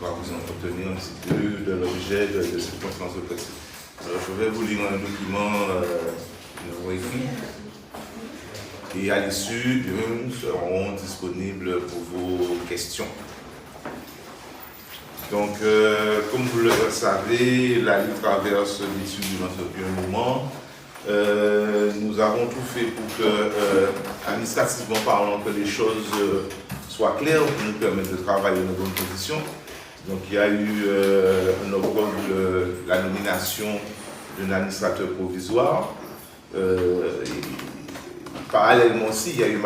va vous entretenir un petit peu de l'objet de cette conférence de presse. Alors, je vais vous lire un document nous écrit et à l'issue, nous serons disponibles pour vos questions. Donc, comme vous le savez, la Ligue traverse l'étude depuis un moment. Nous avons tout fait pour que, administrativement parlant, que les choses soient claires pour nous permettre de travailler dans de bonnes conditions. Donc, il y a eu en octobre la nomination d'un administrateur provisoire. Parallèlement aussi, il y a eu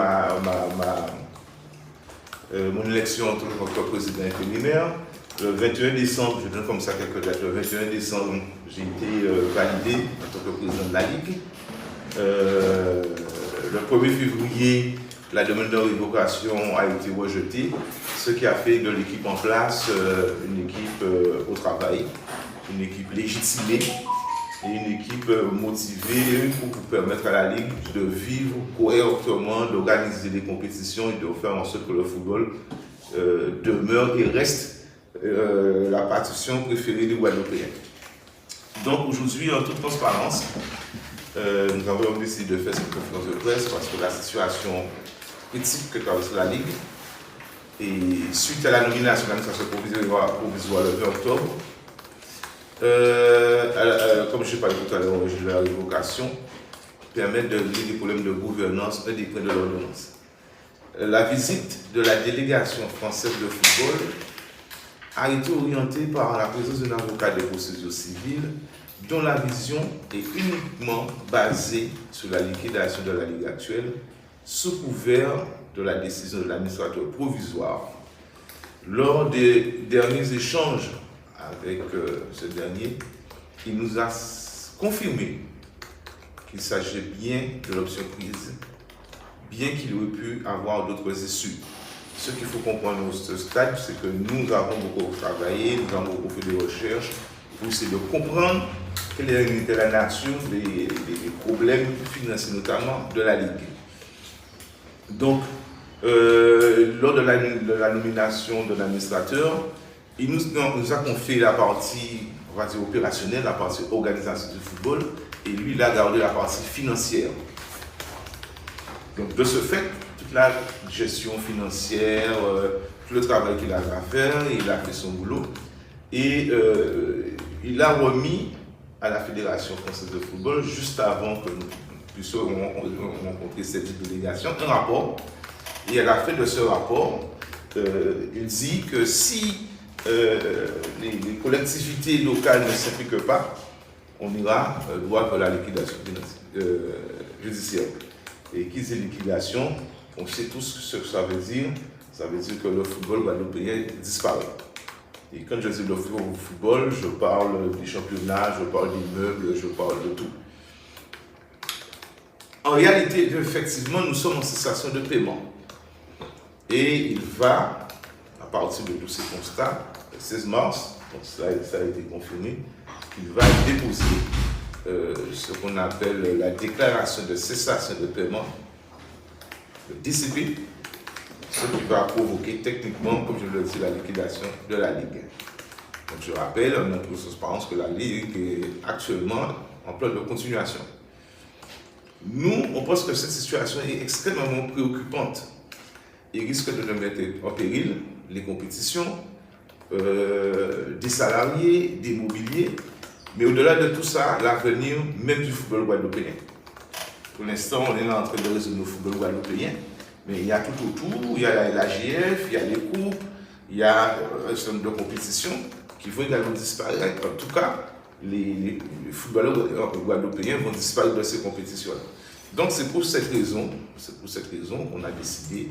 mon élection en tant que président intérimaire. Le 21 décembre, je donne comme ça quelques dates, le 21 décembre, j'ai été validé en tant que président de la Ligue. Le 1er février, la demande de révocation a été rejetée, ce qui a fait de l'équipe en place une équipe au travail, une équipe légitimée et une équipe motivée pour permettre à la Ligue de vivre correctement, d'organiser des compétitions et de faire en sorte que le football demeure et reste la partition préférée des Guadeloupéens. Donc aujourd'hui, en toute transparence, nous avons décidé de faire cette conférence de presse parce que la situation critique que traverse la Ligue, et suite à la nomination de l'administration provisoire le 20 octobre, comme je parlais tout à l'heure, de la révocation, permet de régler des problèmes de gouvernance et des points de l'ordonnance. La visite de la délégation française de football a été orientée par la présence d'un avocat de procédure civile dont la vision est uniquement basée sur la liquidation de la Ligue actuelle sous couvert de la décision de l'administrateur provisoire. Lors des derniers échanges avec ce dernier, il nous a confirmé qu'il s'agit bien de l'option prise, bien qu'il aurait pu avoir d'autres issues. Ce qu'il faut comprendre à ce stade, c'est que nous avons beaucoup travaillé, nous avons beaucoup fait des recherches pour essayer de comprendre quelle était la nature des problèmes financiers, notamment de la Ligue. Donc, lors de la nomination de l'administrateur, il nous a confié la partie, on va dire, opérationnelle, la partie organisation du football, et lui, il a gardé la partie financière. Donc, de ce fait, toute la gestion financière, tout le travail qu'il a à faire, il a fait son boulot, et il a remis à la Fédération française de football, juste avant que nous puissions rencontrer cette délégation, un rapport. Et à la fin de ce rapport, il dit que si les collectivités locales ne s'impliquent pas, on ira droit vers la liquidation judiciaire. Et qui dit liquidation, on sait tous ce que ça veut dire. Ça veut dire que le football guadeloupéen disparaît. Et quand je dis le football, je parle des championnats, je parle des meubles, je parle de tout. En réalité, effectivement, nous sommes en cessation de paiement. Et il va, à partir de tous ces constats, le 16 mars, donc ça a été confirmé, il va déposer ce qu'on appelle la déclaration de cessation de paiement, le DCP, ce qui va provoquer techniquement, comme je le dis, la liquidation de la Ligue. Donc je rappelle en notre transparence que la Ligue est actuellement en pleine de continuation. Nous, on pense que cette situation est extrêmement préoccupante et risque de mettre en péril les compétitions, des salariés, des mobiliers, mais au-delà de tout ça, l'avenir même du football guadeloupéen. Pour l'instant, on est là en train de résoudre le football guadeloupéen, mais il y a tout autour, il y a l'AGF, il y a les coupes, il y a un certain nombre de compétitions qui vont également disparaître. En tout cas, les footballeurs guadeloupéens vont disparaître de ces compétitions-là. Donc c'est pour cette raison qu'on a décidé,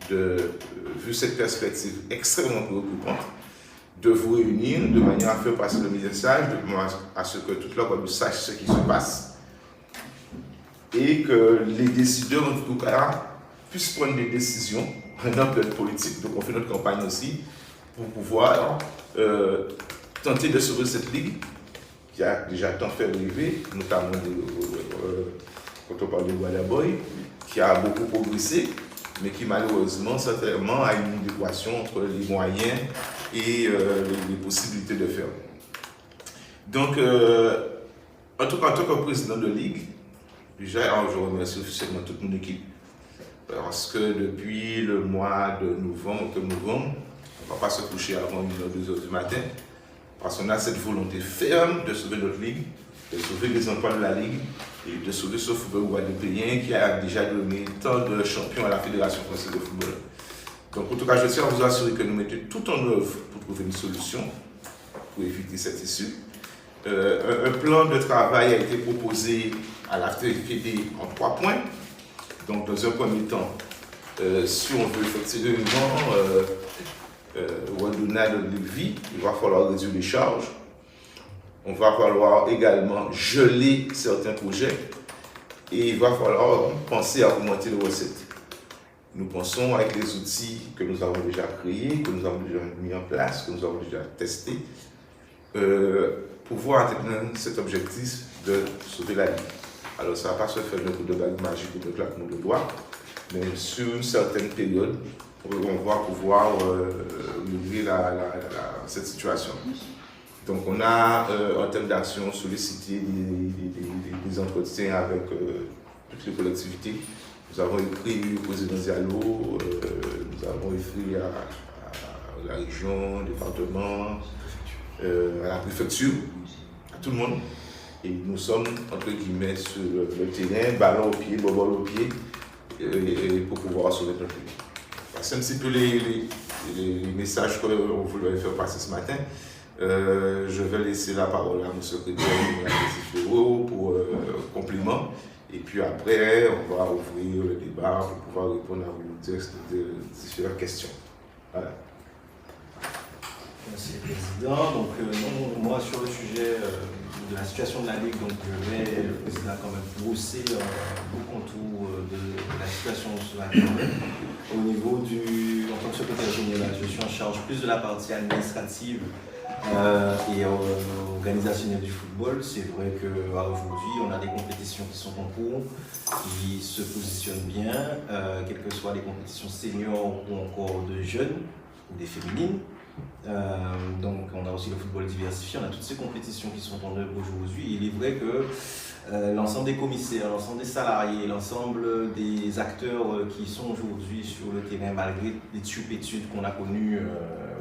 vu cette perspective extrêmement préoccupante, de vous réunir de manière à faire passer le message, de manière à ce que toute la Guadeloupe sache ce qui se passe et que les décideurs, en tout cas, puissent prendre des décisions en plan politique. Donc on fait notre campagne aussi pour pouvoir tenter de sauver cette ligue qui a déjà tant fait rêver, notamment quand on parle de Guadaboy, qui a beaucoup progressé. mais qui malheureusement, certainement, a une équation entre les moyens et les possibilités de faire. Donc, en tant que président de ligue, déjà, je remercie officiellement toute mon équipe. Parce que depuis le mois de novembre, octobre-novembre, on ne va pas se coucher avant 1h, 2h du matin, parce qu'on a cette volonté ferme de sauver notre ligue, de sauver les emplois de la ligue et de sauver ce football guadeloupéen qui a déjà donné tant de champions à la Fédération française de football. Donc, en tout cas, je tiens à vous assurer que nous mettons tout en œuvre pour trouver une solution pour éviter cette issue. Un plan de travail a été proposé à la FED en 3 points. Donc, dans un premier temps, si on veut effectivement redonner de vie, il va falloir réduire les charges. On va falloir également geler certains projets et il va falloir penser à augmenter les recettes. Nous pensons avec les outils que nous avons déjà créés, que nous avons déjà mis en place, que nous avons déjà testés, pouvoir atteindre cet objectif de sauver la vie. Alors ça ne va pas se faire d'un coup de bague magique ou de claquement de doigts, mais sur une certaine période, on va pouvoir régler cette situation. Donc on a en termes d'action sollicité des entretiens avec toutes les collectivités. Nous avons écrit au président Diallo, nous avons écrit à la région, au département, à la préfecture, à tout le monde. Et nous sommes, entre guillemets, sur le terrain, ballon au pied, bobol au pied, pour pouvoir sauver notre pays. C'est un petit peu les messages qu'on voulait faire passer ce matin. Je vais laisser la parole à mon secrétaire pour complément. Et puis après, on va ouvrir le débat pour pouvoir répondre à vos différentes questions. Voilà. Merci Président. Donc moi sur le sujet de la situation de la Ligue, donc je vais le Président quand même brosser le contour de la situation sur la Ligue. Au niveau en tant que secrétaire général, je suis en charge plus de la partie administrative et organisationnelle du football. C'est vrai qu'aujourd'hui, on a des compétitions qui sont en cours, qui se positionnent bien, quelles que soient les compétitions seniors ou encore de jeunes ou des féminines. Donc on a aussi le football diversifié, on a toutes ces compétitions qui sont en œuvre aujourd'hui. Il est vrai que l'ensemble des commissaires, l'ensemble des salariés, l'ensemble des acteurs qui sont aujourd'hui sur le terrain, malgré les turpitudes qu'on a connues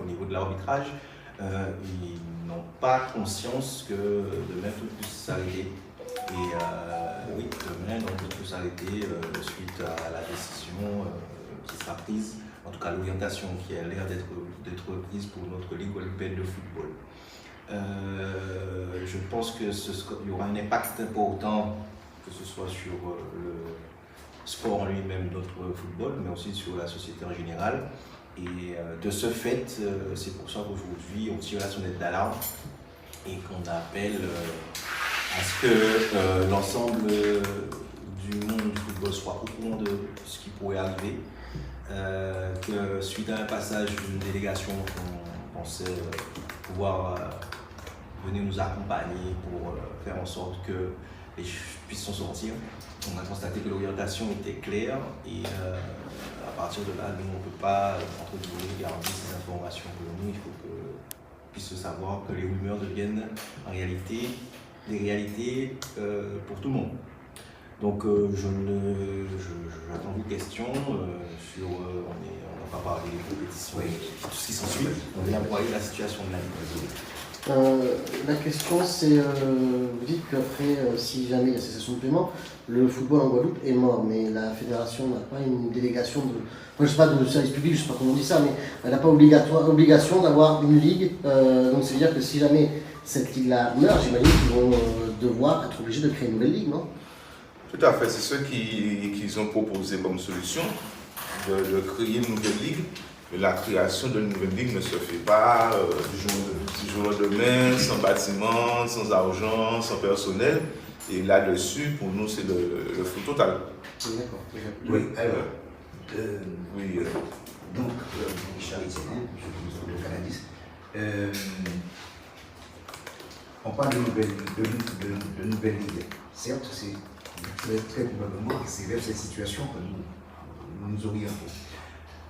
au niveau de l'arbitrage, ils n'ont pas conscience que demain tout peut s'arrêter. Et oui, demain tout peut s'arrêter suite à la décision qui sera prise. En tout cas, l'orientation qui a l'air d'être prise pour notre Ligue guadeloupéenne de football. Je pense qu'il y aura un impact important, que ce soit sur le sport en lui-même, notre football, mais aussi sur la société en général. Et de ce fait, c'est pour ça qu'aujourd'hui, on tire la sonnette d'alarme et qu'on appelle à ce que l'ensemble du monde du football soit au courant de ce qui pourrait arriver. Que suite à un passage d'une délégation qu'on pensait pouvoir venir nous accompagner pour faire en sorte que les puissent s'en sortir, on a constaté que l'orientation était claire et à partir de là, nous on ne peut pas entre guillemets garder ces informations pour nous. Il faut qu'on puisse savoir que les rumeurs deviennent en réalité des réalités pour tout le monde. Donc j'attends vos questions sur, on va pas parler des compétitions et tout ce qui s'ensuit. On vient voir la situation de la Ligue. La question c'est, vous dites qu'après, si jamais il y a cessation de paiement, le football en Guadeloupe est mort, mais la fédération n'a pas une délégation de, je ne sais pas, de service public, je ne sais pas comment on dit ça, mais elle n'a pas obligation d'avoir une ligue, donc ça veut dire que si jamais cette ligue-là meurt, j'imagine qu'ils vont devoir être obligés de créer une nouvelle ligue, non? Tout à fait, c'est ce qu'ils ont proposé comme solution, de créer une nouvelle ligue. Mais la création d'une nouvelle ligue ne se fait pas du jour au lendemain, sans bâtiment, sans argent, sans personnel. Et là-dessus, pour nous, c'est le flou total. D'accord. Oui, alors, oui, donc, Richard Etienne, je suis le Canadis. On parle de nouvelle ligue. Certes, c'est très probablement que c'est vers cette situation que nous nous orientons.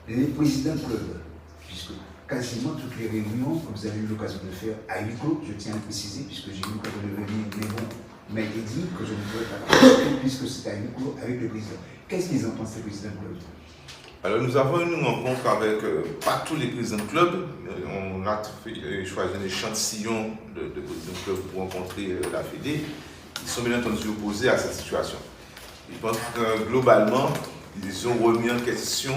Les présidents de club, puisque quasiment toutes les réunions que vous avez eu l'occasion de faire à huis clos, je tiens à le préciser, puisque j'ai eu l'occasion de venir, mais bon, m'a été dit que je ne pouvais pas participer puisque c'était à huis clos avec le président. Qu'est-ce qu'ils en pensent, les présidents de club? Alors nous avons eu une rencontre avec pas tous les présidents de club. On a choisi un échantillon de présidents de club pour rencontrer la Fédé. Ils sont bien entendu opposés à cette situation. Je pense que globalement, ils ont remis en question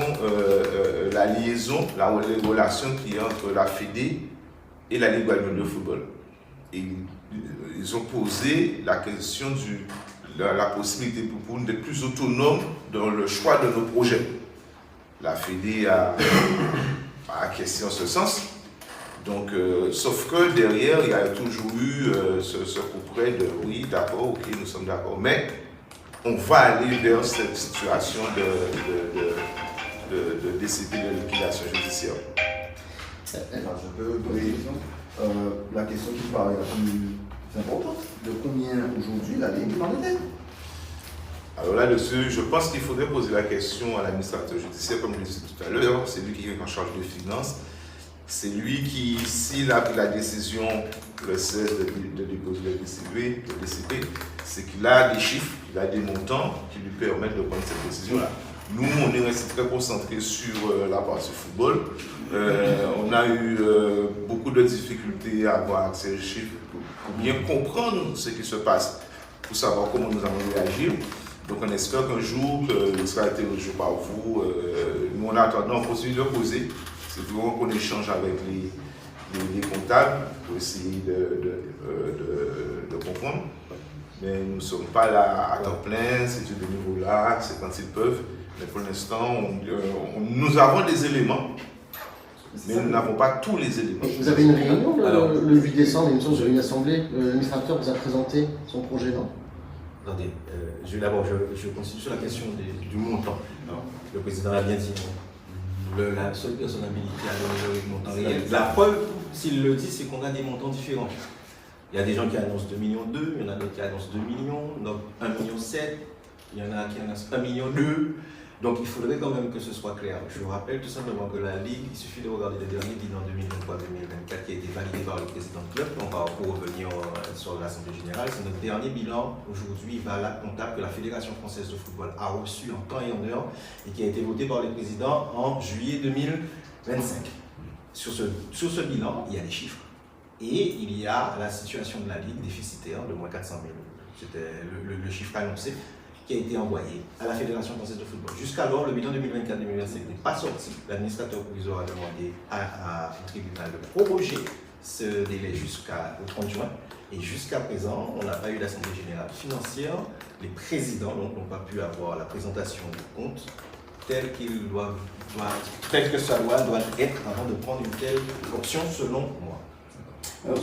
la liaison, la relation qu'il y a entre la Fédé et la Ligue guadeloupéenne de football. Et ils ont posé la question de la possibilité pour nous d'être plus autonomes dans le choix de nos projets. La Fédé a acquiescé en ce sens. Donc, sauf que derrière, il y a toujours eu ce couperet de oui, d'accord, ok, nous sommes d'accord. Mais on va aller vers cette situation de DCP, de liquidation judiciaire. Alors, je peux poser une question. La question qui paraît la plus importante, de combien aujourd'hui la Ligue en est-elle? Alors là-dessus, je pense qu'il faudrait poser la question à l'administrateur judiciaire, comme je le disais tout à l'heure. C'est lui qui est en charge des finances. C'est lui qui, s'il a pris la décision le 16 de déposer le DCP, c'est qu'il a des chiffres, il a des montants qui lui permettent de prendre cette décision-là. Nous, on est resté très concentrés sur la partie football. On a eu beaucoup de difficultés à avoir accès aux chiffres pour bien comprendre ce qui se passe, pour savoir comment nous allons réagir. Donc on espère qu'un jour, il sera été reçu par vous. Nous, on attend, on continue de poser. C'est vraiment qu'on échange avec les comptables pour essayer de comprendre. Mais nous ne sommes pas là à temps plein, c'est de niveau là, c'est quand ils peuvent. Mais pour l'instant, nous avons des éléments, mais nous n'avons pas tous les éléments. Vous avez une réunion le 8 décembre, il me semble que vous avez une assemblée. L'administrateur vous a présenté son projet, non? Attendez, d'abord, je continue sur la question du montant. Alors, le président l'a bien dit. La seule personne habilitée à donner le montant réel. La preuve, s'il le dit, c'est qu'on a des montants différents. Il y a des gens qui annoncent 2,2 millions, il y en a d'autres qui annoncent 2 millions, donc 1,7 million, il y en a qui annoncent 1,2 million. Donc il faudrait quand même que ce soit clair. Je vous rappelle tout simplement que la Ligue, il suffit de regarder le dernier bilan 2023-2024 qui a été validé par le président de club. On va revenir sur l'Assemblée Générale. C'est notre dernier bilan aujourd'hui valable, comptable, que la Fédération Française de Football a reçu en temps et en heure et qui a été voté par le président en juillet 2025. Sur ce bilan, il y a des chiffres. Et il y a la situation de la Ligue déficitaire de moins 400 000. C'était le chiffre annoncé qui a été envoyé à la Fédération Française de Football. Jusqu'alors, le bilan 2024-2025 n'est pas sorti. L'administrateur provisoire a demandé au tribunal de proroger ce délai jusqu'au 30 juin. Et jusqu'à présent, on n'a pas eu d'assemblée générale financière. Les présidents n'ont pas pu avoir la présentation du compte tel que ça doit être avant de prendre une telle option, selon moi. Alors,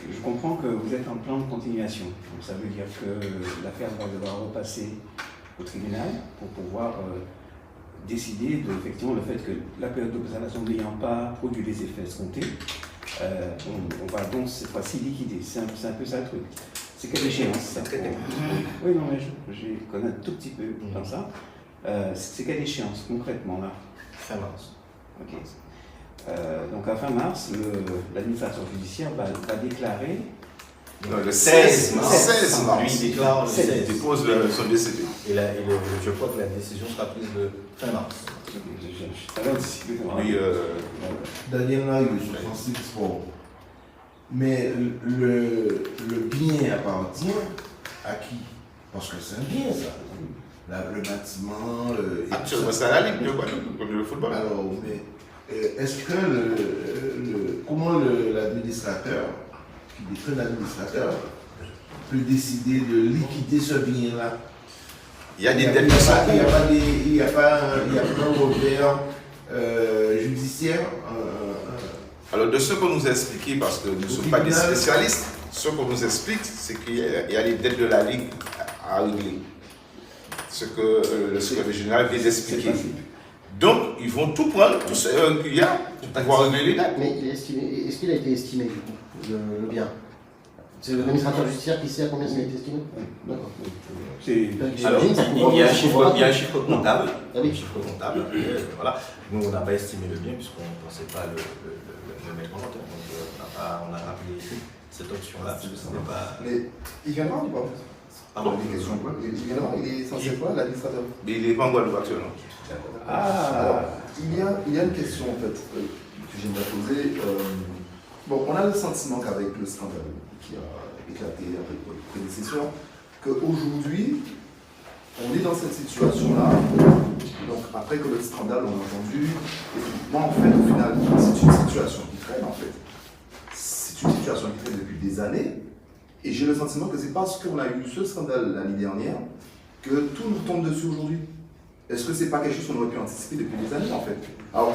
je comprends que vous êtes en plan de continuation. Donc, ça veut dire que l'affaire va devoir repasser au tribunal pour pouvoir décider de effectivement le fait que la période d'observation n'ayant pas produit les effets escomptés, on va donc cette fois-ci liquider. C'est un peu ça le truc. C'est quelle échéance ça? Oui, non, mais je connais un tout petit peu dans ça. C'est quelle échéance concrètement là? Fin mars. Ok. Donc à fin mars, l'administrateur judiciaire va déclarer. Non, le 16 mars. Lui, il déclare le 16. Il dépose son DCP. Je crois que la décision sera prise le fin mars. Oui, Daniel Larry, sur Sensible Sport. Mais le bien appartient à qui? Parce que c'est un bien, ça. Le bâtiment. actuellement, c'est à la Ligue de football. Alors, mais est-ce que comment l'administrateur, qui détient l'administrateur, peut décider de liquider ce bien-là? Il y a des dettes de sa cour. Il n'y a pas un revers judiciaire. Alors, de ce qu'on nous a expliqué, parce que nous ne sommes pas des spécialistes, ce qu'on nous explique, c'est qu'il y a les dettes de la Ligue à régler. Ce que le secrétaire général vient d'expliquer. Donc, ils vont tout prendre, tout ce qu'il y a, pour pouvoir régler les dettes. Mais est-ce qu'il a été estimé, du coup, le bien? C'est l'administrateur judiciaire qui sait à combien ça a été estimé? D'accord. Alors, il y a un chiffre comptable. Ah oui. Un chiffre comptable. Voilà. Nous, on n'a pas estimé le bien puisqu'on ne pensait pas le mettre en vente. Donc, on a rappelé cette option-là. Parce que ce n'est pas. Mais il vient de voir ou pas? Pardon. Il est censé quoi, l'administrateur? Mais il n'est pas en Guadeloupe actuellement. Alors, il y a une question en fait que j'aimerais poser. Bon, on a le sentiment qu'avec le scandale qui a éclaté avec votre prédécesseur, qu'aujourd'hui, on est dans cette situation-là. Donc, après que le scandale, on a entendu, moi, en fait, au final, c'est une situation qui traîne, en fait. C'est une situation qui traîne depuis des années. Et j'ai le sentiment que c'est parce qu'on a eu ce scandale l'année dernière que tout nous tombe dessus aujourd'hui. Est-ce que c'est pas quelque chose qu'on aurait pu anticiper depuis des années, en fait? Alors,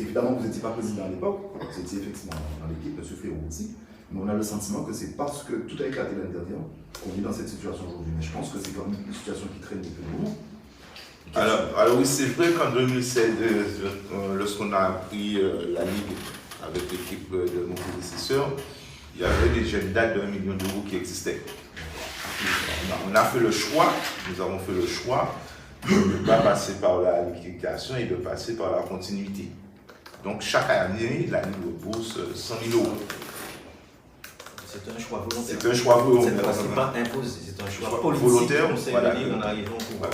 évidemment, vous n'étiez pas président à l'époque, vous étiez effectivement dans l'équipe, M. Ferro aussi, mais on a le sentiment que c'est parce que tout a éclaté l'année dernière qu'on est dans cette situation aujourd'hui. Mais je pense que c'est quand même une situation qui traîne depuis un moment. Alors oui, c'est vrai qu'en 2016, lorsqu'on a pris la Ligue avec l'équipe de mon prédécesseur, il y avait des jeunes dates de 1 million d'euros qui existaient. On a fait le choix, nous avons fait le choix de ne pas passer par la liquidation et de passer par la continuité. Donc chaque année, la Ligue bourse 100 000 euros. C'est un choix volontaire. C'est un choix volontaire. C'est pas imposé, c'est un choix Volontaire, politique. Conseil voilà. de Ligue en arrivant au pouvoir.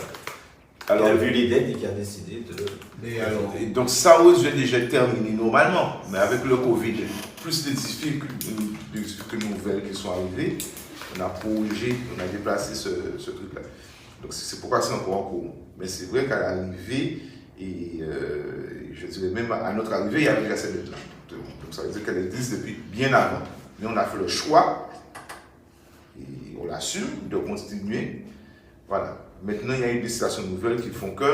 Alors, il a vu les dettes et qui a décidé de. Et donc ça aurait déjà terminé normalement, mais avec le Covid, plus les difficultés nouvelles qui sont arrivées, on a prolongé, on a déplacé ce truc-là. Donc c'est pourquoi c'est encore en cours. Mais c'est vrai qu'à l'arrivée, et je dirais même à notre arrivée, il y avait déjà cette dette-là. Donc ça veut dire qu'elle existe depuis bien avant. Mais on a fait le choix, et on l'assume, de continuer. Voilà. Maintenant, il y a une législation nouvelle qui font que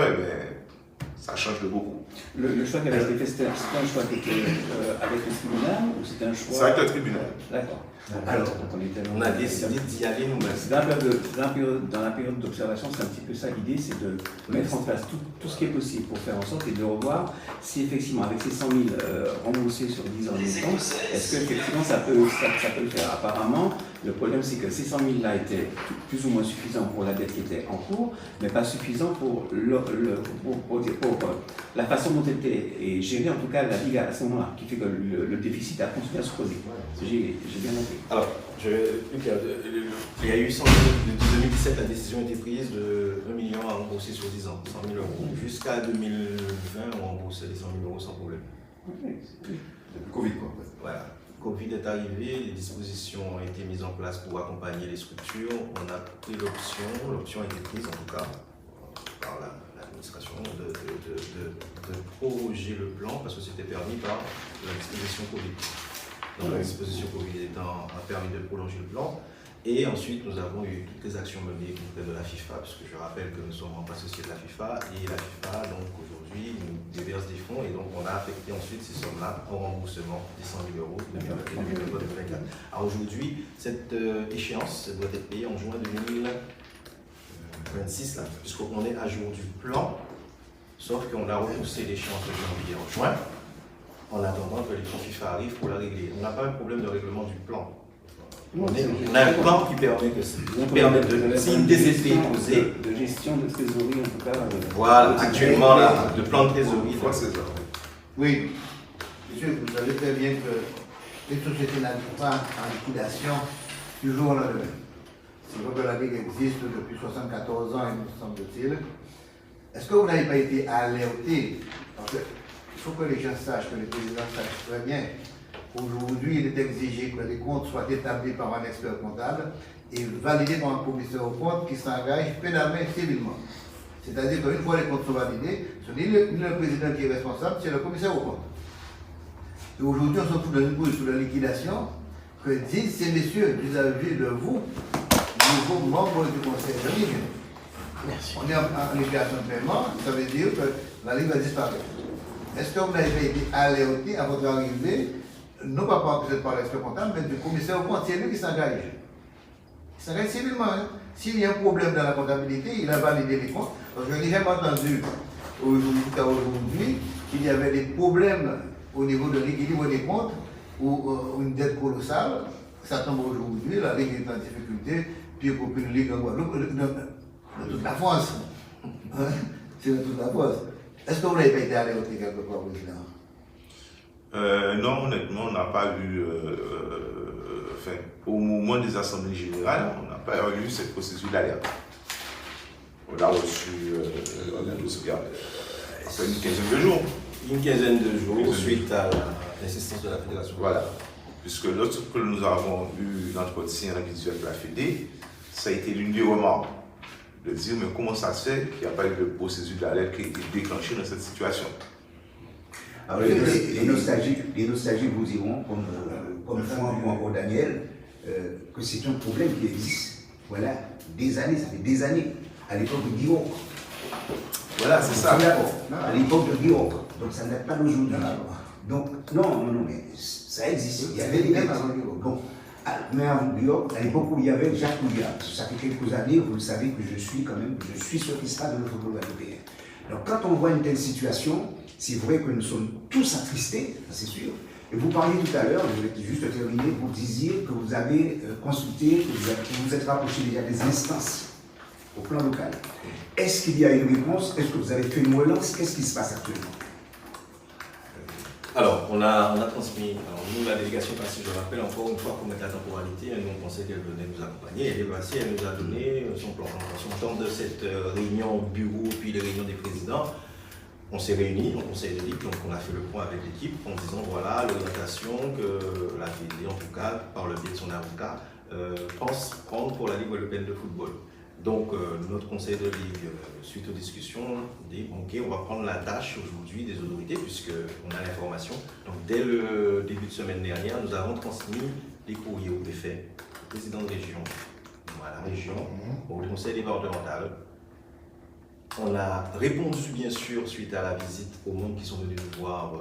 ça change de beaucoup. Le choix qui avait été fait, c'était un choix qui était avec le tribunal ou c'était un choix. C'est avec le tribunal. D'accord. Alors, on a décidé d'y aller nous-mêmes. Dans la période d'observation, c'est un petit peu ça l'idée, c'est de mettre en place tout ce qui est possible pour faire en sorte et de revoir si effectivement avec ces 100 000 remboursés sur 10 ans de temps, est-ce qu'effectivement ça peut le faire. Apparemment, le problème c'est que ces 100 000 là étaient plus ou moins suffisants pour la dette qui était en cours, mais pas suffisants pour la façon dont était gérée en tout cas la Ligue à ce moment-là, qui fait que le déficit a continué à se creuser. J'ai bien noté. Alors, il y a eu 100 000, depuis 2017, la décision a été prise de 1 million à rembourser sur 10 ans, 100 000 euros. Jusqu'à 2020, on remboursait les 100 000 euros sans problème. Depuis Covid, quoi. Voilà. Covid est arrivé, les dispositions ont été mises en place pour accompagner les structures. On a pris l'option a été prise en tout cas par l'administration de proroger le plan parce que c'était permis par la disposition Covid. Donc la disposition Covid a permis de prolonger le plan. Et ensuite, nous avons eu toutes les actions menées auprès de la FIFA, puisque je rappelle que nous sommes membres associés de la FIFA, et la FIFA, donc aujourd'hui, nous déverse des fonds, et donc on a affecté ensuite ces sommes-là au remboursement des 100 000 euros de 2024. Alors aujourd'hui, cette échéance doit être payée en juin 2026, là, puisqu'on est à jour du plan, sauf qu'on a repoussé l'échéance de janvier en juin, en attendant que les fonds FIFA arrivent pour la régler. On n'a pas un problème de règlement du plan. On a un plan qui permet de, si une DCP est posée, de gestion de trésorerie en tout cas. Voilà, actuellement là, le plan de trésorerie. Oui, monsieur, vous savez très bien que les sociétés n'arrivent pas en liquidation du jour au lendemain. C'est vrai que la Ligue existe depuis 74 ans, il me semble-t-il. Est-ce que vous n'avez pas été alerté? Parce qu'il faut que les gens sachent, que les présidents sachent très bien. Aujourd'hui, il est exigé que les comptes soient établis par un expert comptable et validés par un commissaire aux comptes qui s'engage pénalement et civilement. C'est-à-dire qu'une fois les comptes sont validés, ce n'est ni le président qui est responsable, c'est le commissaire aux comptes. Et aujourd'hui, on se trouve dans une bouille sur la liquidation que disent ces messieurs vis-à-vis de vous, nouveaux membres du conseil de Ligue. On est en liquidation de paiement, ça veut dire que la Ligue va disparaître. Est-ce que vous n'avez été alerté à votre arrivée, non pas par l'expert comptable, mais du commissaire au compte, c'est lui qui s'engage. Il s'engage civilement. Hein. S'il y a un problème dans la comptabilité, il a validé les comptes. Parce que je n'ai jamais entendu aujourd'hui qu'il y avait des problèmes au niveau de l'équilibre des comptes ou une dette colossale. ça tombe aujourd'hui, la Ligue est en difficulté, puis pour qu'une Ligue en Guadeloupe, de toute la France. C'est de toute la France. Est-ce que vous n'avez pas été alerté quelque part, président? Non, honnêtement, on n'a pas eu, au moment des assemblées générales, on n'a pas eu cette procédure d'alerte. On a reçu, après une quinzaine de jours. Une quinzaine de jours suite à l'assistance de la fédération. Voilà. Puisque lorsque nous avons eu l'entretien visuel de la Fédé, ça a été l'une des remarques de dire mais comment ça se fait qu'il n'y a pas eu de procédure d'alerte qui a été déclenchée dans cette situation. Alors, les nostalgiques vous diront, comme Franck ou encore Daniel, que c'est un problème qui existe. Voilà, des années, ça fait des années, à l'époque de Guillaume. Voilà, c'est ça. À l'époque de Guillaume. Donc ça n'est pas d'aujourd'hui. Donc, non, mais ça existe. Il y avait des mêmes avant Guillaume. Bon, mais avant Guillaume, à l'époque où il y avait Jacques Couillard, ça fait quelques années, vous le savez que je suis sur le stade de le football guadeloupéen. Donc quand on voit une telle situation, c'est vrai que nous sommes tous attristés, c'est sûr. Et vous parliez tout à l'heure, je vais juste terminer, vous disiez que vous avez consulté, que vous êtes rapproché déjà des instances au plan local. Est-ce qu'il y a une réponse? Est-ce que vous avez fait une relance? Qu'est-ce qui se passe actuellement? Alors, on a transmis, nous, la délégation passée, je rappelle encore une fois pour mettre la temporalité, nous, on pensait qu'elle venait nous accompagner, elle est passée, elle nous a donné son plan. En temps de cette réunion au bureau, puis les réunions des présidents, on s'est réunis en conseil de ligue, donc on a fait le point avec l'équipe en disant voilà l'orientation que la Fédé, en tout cas, par le biais de son avocat, pense prendre pour la Ligue guadeloupéenne de football. Donc notre conseil de ligue, suite aux discussions, dit ok, on va prendre la tâche aujourd'hui des autorités puisqu'on a l'information. Donc dès le début de semaine dernière, nous avons transmis les courriers au préfet, au président de région, à la région, au conseil départemental. On a répondu bien sûr suite à la visite aux membres qui sont venus nous voir,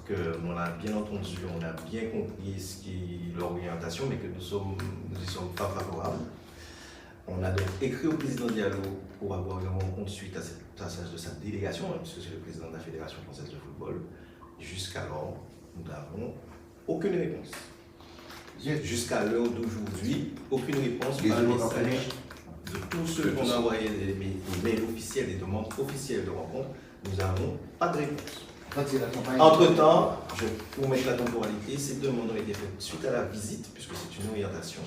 qu'on a bien entendu, on a bien compris ce qui est l'orientation, mais que nous y sommes pas favorables. On a donc écrit au président Diallo pour avoir une rencontre suite à cette passage de sa délégation, puisque c'est le président de la Fédération française de football. Jusqu'alors, nous n'avons aucune réponse. Jusqu'à l'heure d'aujourd'hui, aucune réponse par message de tous ceux qu'on a envoyé des mails officiels, des demandes officielles de rencontre. Nous n'avons pas de réponse. Entre-temps, pour mettre la temporalité, ces demandes ont été faites suite à la visite, puisque c'est une orientation.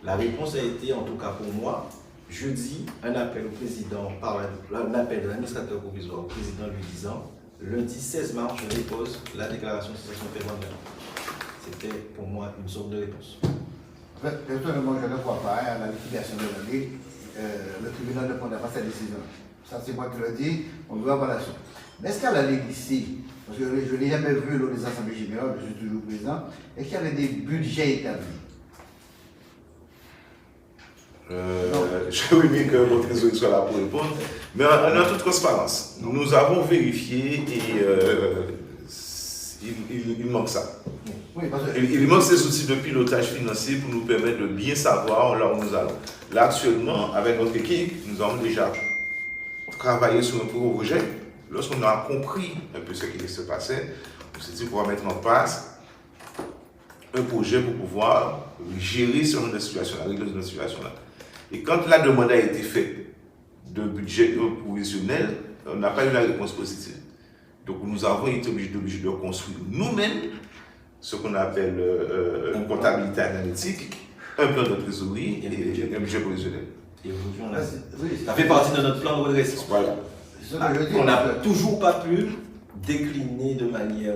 La réponse a été, en tout cas pour moi, jeudi, un appel au président, un appel de l'administrateur provisoire au président lui disant lundi 16 mars, je dépose la déclaration de cessation de paiement. C'était pour moi une sorte de réponse. Personnellement, je ne crois pas à la liquidation de la Ligue. Le tribunal ne prendra pas sa décision. Ça, c'est moi qui le dis, on doit avoir la suite. Mais est-ce qu'à la Ligue ici, parce que je n'ai jamais vu lors des assemblées générales, je suis toujours présent, est-ce qu'il y avait des budgets établis? J'aimerais bien que mon trésorier soit là pour répondre, mais en toute transparence, nous avons vérifié et il manque ça. Oui, parce que... Il manque ces outils de pilotage financier pour nous permettre de bien savoir là où nous allons. Là actuellement, avec notre équipe, nous avons déjà travaillé sur un projet. Lorsqu'on a compris un peu ce qui se passait, on s'est dit qu'on va mettre en place un projet pour pouvoir gérer ce genre de situation, régler cette situation-là. Et quand la demande a été faite de budget provisionnel, on n'a pas eu la réponse positive. Donc nous avons été obligés de construire nous-mêmes ce qu'on appelle une comptabilité analytique, un plan de trésorerie et un budget provisionnel. Et aujourd'hui, ça fait partie de notre plan de redressement. Voilà. On n'a toujours pas pu décliner de manière...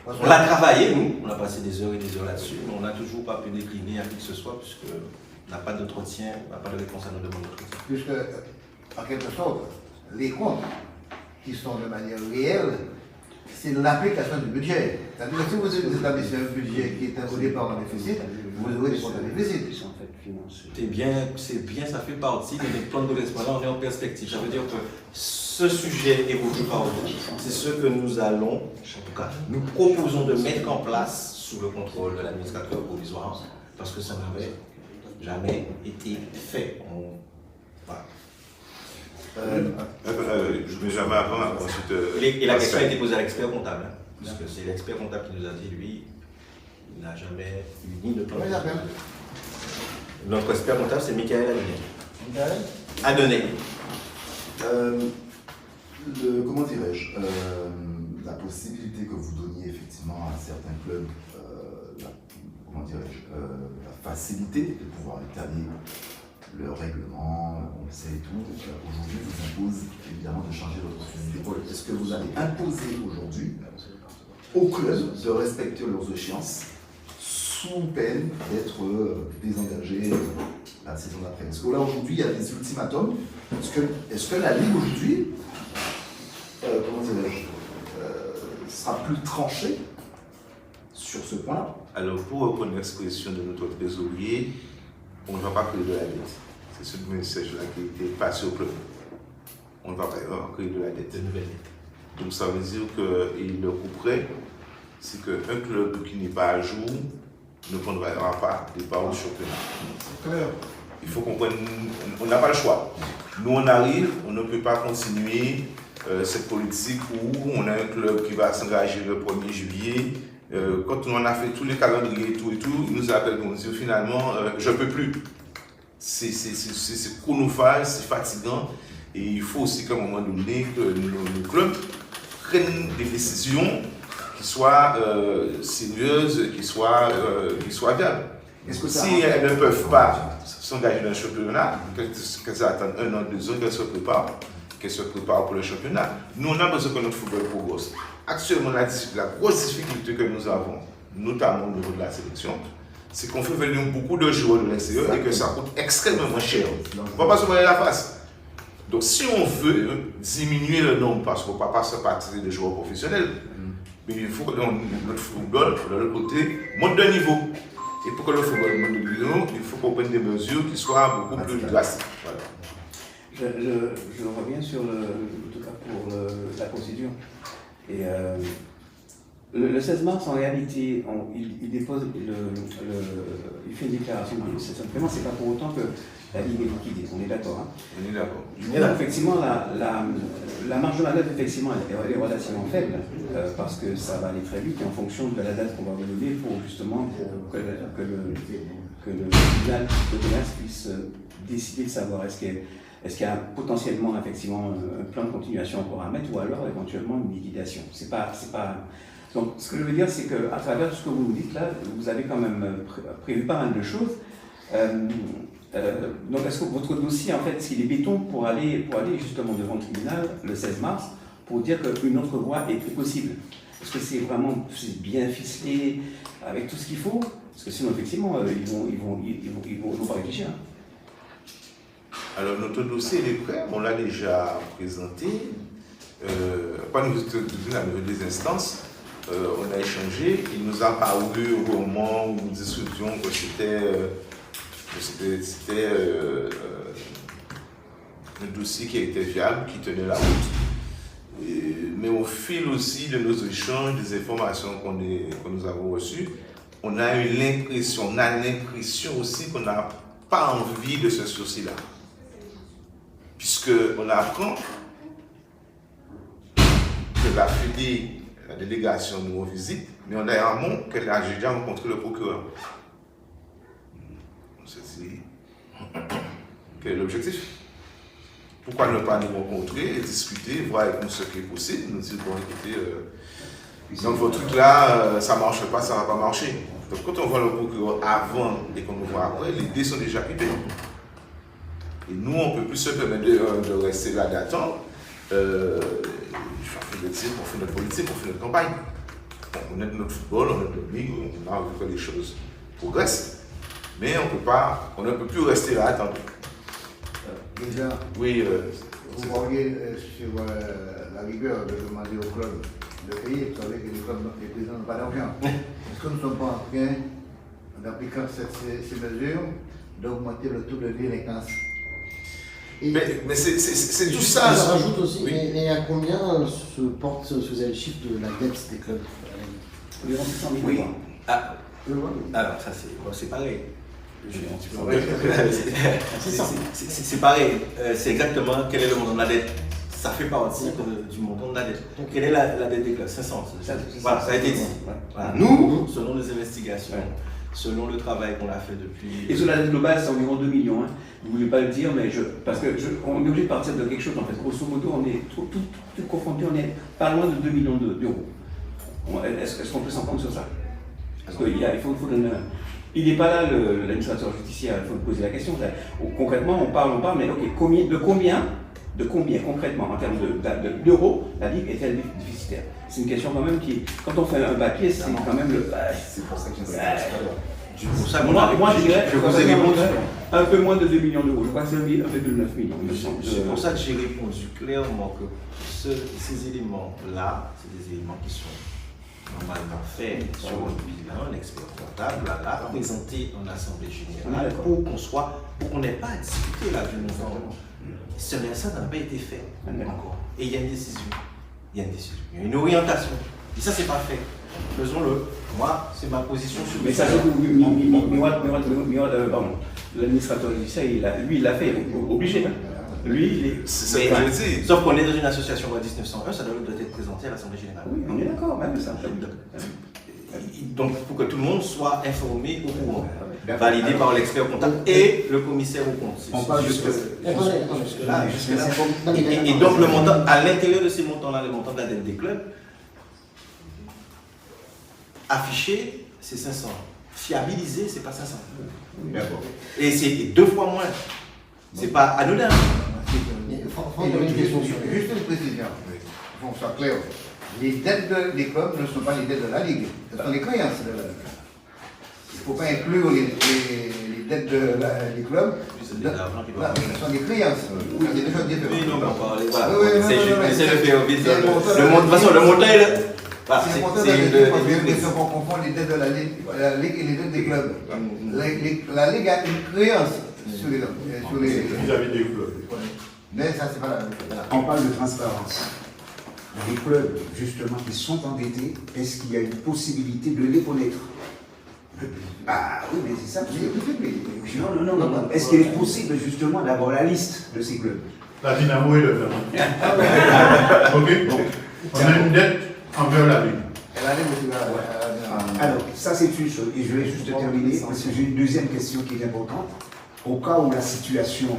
on l'a travaillé, nous, on a passé des heures et des heures là-dessus, mais on n'a toujours pas pu décliner à qui que ce soit, puisqu'on n'a pas d'entretien, on n'a pas de réponse à nos demandes d'entretien. Puisque, en quelque sorte, les comptes qui sont de manière réelle, c'est l'application du budget. C'est-à-dire que si vous établissez un budget qui est au départ en déficit, vous aurez des comptes en déficit. C'est bien, ça fait partie de notre plan de redressement. Là, on est en perspective. Ça veut dire que ce sujet évoqué par vous, c'est ce que nous allons, en tout cas, nous proposons de mettre en place sous le contrôle de l'administrateur provisoire, parce que ça n'avait jamais été fait. Voilà. Je ne vais jamais avant, ensuite... Et la question a été posée à l'expert comptable, puisque c'est l'expert comptable qui nous a dit, lui, Il n'a jamais eu ni de plan. Comment il s'appelle? Notre expert comptable, c'est Michael Adonay. Michael? Adonay. Comment dirais-je, la possibilité que vous donniez effectivement à certains clubs, la facilité de pouvoir étaler le règlement, on le sait et tout, aujourd'hui vous impose évidemment de changer votre fusil d'épaule. Est-ce que vous allez imposer aujourd'hui aux clubs de respecter leurs échéances sous peine d'être désengagés la saison d'après? Parce que là aujourd'hui il y a des ultimatums. Est-ce que la Ligue aujourd'hui sera plus tranchée sur ce point-là? Alors, pour reprendre l'expression de notre trésorier, on ne va pas créer de la dette. C'est ce message-là qui était passé au club. On ne va pas créer de la dette. De nouvelles dettes. Donc, ça veut dire qu'il le couperait, c'est qu'un club qui n'est pas à jour ne prendra pas des parts au championnat. C'est clair. Il faut comprendre, on n'a pas le choix. Nous, on arrive, on ne peut pas continuer cette politique où on a un club qui va s'engager le 1er juillet. Quand on a fait tous les calendriers et tout, ils nous appellent pour nous dire finalement, je ne peux plus. C'est chronophage, c'est fatigant. Et il faut aussi qu'à un moment donné, que nos clubs prennent des décisions qui soient sérieuses, qui soient viables. Si elles ne peuvent pas s'engager dans le championnat, qu'elles attendent 1 an, 2 ans, qu'elles se préparent pour le championnat. Nous, on a besoin que notre football progresse. Actuellement, la grosse difficulté que nous avons, notamment au niveau de la sélection, c'est qu'on fait venir beaucoup de joueurs de l'extérieur et que ça coûte extrêmement cher. On ne va pas se voir la face. Donc, si on veut diminuer le nombre, parce qu'on ne va pas se partir de joueurs professionnels, mais il faut que notre football, de l'autre côté, monte de niveau. Et pour que le football monte de niveau, il faut qu'on prenne des mesures qui soient beaucoup plus drastiques. Voilà. Je reviens sur en tout cas pour la procédure. Et le 16 mars, en réalité, il dépose il fait une déclaration de cessation de paiement. C'est pas pour autant que la Ligue est liquidée. On est d'accord. Hein? On est d'accord. Donc, effectivement, la marge de manœuvre effectivement elle est relativement faible parce que ça va aller très vite et en fonction de la date qu'on va vous donner pour justement que le tribunal de commerce puisse décider de savoir est-ce qu'il y a potentiellement effectivement un plan de continuation encore à mettre ou alors éventuellement une liquidation. C'est pas... Donc ce que je veux dire, c'est qu'à travers tout ce que vous nous dites là, vous avez quand même prévu pas mal de choses. Donc est-ce que votre dossier, en fait, est-ce qu'il est béton pour aller justement devant le tribunal le 16 mars pour dire qu'une autre voie est possible? Est-ce que c'est vraiment bien ficelé avec tout ce qu'il faut? Parce que sinon, effectivement, ils vont pas réfléchir. Hein. Alors, notre dossier il est prêt, on l'a déjà présenté. Pas nous à niveau des instances, on a échangé. Il nous a paru au moment où nous discutions que c'était un dossier qui était viable, qui tenait la route. Mais au fil aussi de nos échanges, des informations que nous avons reçues, on a l'impression aussi qu'on n'a pas envie de ce sursis-là. Puisqu'on apprend que la FEDE, la délégation nous en visite, mais on a en amont qu'elle a déjà rencontré le procureur. On s'est dit, quel est l'objectif? Pourquoi ne pas nous rencontrer et discuter, voir avec nous ce qui est possible, nous dire, bon écoutez, donc votre truc là, ça ne marche pas, ça ne va pas marcher. Donc quand on voit le procureur avant et qu'on nous voit après, les dés sont déjà pipés. Et nous, on ne peut plus se permettre de rester là d'attendre. On fait notre politique, on fait notre campagne. On aide notre football, on aide notre ligue, on a envie que les choses progressent. Mais on ne peut plus rester là à attendre. Déjà, Oui, vous voyez sur la rigueur de demander au club de payer, vous savez que les présidents n'ont pas d'argent. Est-ce que nous ne sommes pas en train, en appliquant ces mesures, d'augmenter le taux de délinquance? mais c'est tout Je ça. rajoute aussi, Oui. mais à combien se porte, si vous avez le chiffre de la dette des clubs? Environ 600 000 Oui. euros. Ah, alors ça c'est pareil. C'est ça. C'est pareil. C'est exactement quel est le montant de la dette. ça fait partie du montant de la dette. Quelle est la dette des clubs? 500. Voilà, ça a été dit. Voilà. Nous, selon les investigations, selon le travail qu'on a fait depuis... Et sur la dette globale, c'est environ 2 millions. Hein. Vous ne voulez pas le dire, mais parce qu'on est obligé de partir de quelque chose. En fait, grosso modo, on est tout confondu, on est pas loin de 2 millions d'euros. Est-ce qu'on peut s'entendre sur ça? Parce qu'il faut donner... Il n'est pas là, l'administrateur judiciaire, il faut poser la question. Concrètement, on parle, mais ok, de combien concrètement, en termes d'euros, la Ligue est-elle déficitaire? C'est une question quand même qui, quand on fait un papier, c'est quand même le... C'est pour ça que j'insiste pour ça, moi, je dirais, je vous ai répondu un peu moins de 2 millions d'euros. Je crois que c'est 1,9 million, il me semble. C'est pour ça que j'ai répondu clairement que ces éléments-là, c'est des éléments qui sont normalement faits sur un bilan, un expert comptable, présenté en assemblée générale pour qu'on n'ait pas à discuter là du nouveau. Ça n'a pas été fait encore. Et il y a une décision. Il y a une orientation. Et ça, c'est pas fait. Faisons-le. Moi, c'est ma position sur le mais ça, l'administrateur judiciaire, lui, il l'a fait, obligé. Lui, c'est ce que je dis. Sauf qu'on est dans une association loi 1901, ça doit être présenté à l'Assemblée générale. Oui, on est d'accord, même ça. Donc, pour que tout le monde soit informé au courant, validé par l'expert comptable et le commissaire au compte. On parle jusque-là. Et donc, le montant, à l'intérieur de ces montants-là, le montant de la dette des clubs, affiché, c'est 500. Fiabilisé, c'est pas 500. Et c'est 2 fois moins. C'est pas anodin. Juste une précision, pour qu'on soit clair. Les dettes des clubs ne sont pas les dettes de la Ligue, ce sont les créances de la Ligue. Il ne faut pas inclure les dettes des clubs. Ce sont des créances. Oui, c'est des choses différentes. Oui, non, mais on parlait. Voilà. J'essaie de faire vite. De toute façon, le montant est là. C'est une question qu'on confond les dettes de la Ligue et les dettes des clubs. La Ligue a une créance sur les vis-à-vis des clubs. Mais ça, c'est pas la même chose. On parle de transparence. Les clubs, justement, qui sont endettés, est-ce qu'il y a une possibilité de les connaître? Ah oui, mais c'est ça. Non. Est-ce qu'il est possible, justement, d'avoir la liste de ces clubs? La Dynamo est le fait. Ok. On a une dette envers la Ligue. Alors, ça c'est une chose, et je vais juste terminer, parce que j'ai une deuxième question qui est importante. Au cas où la situation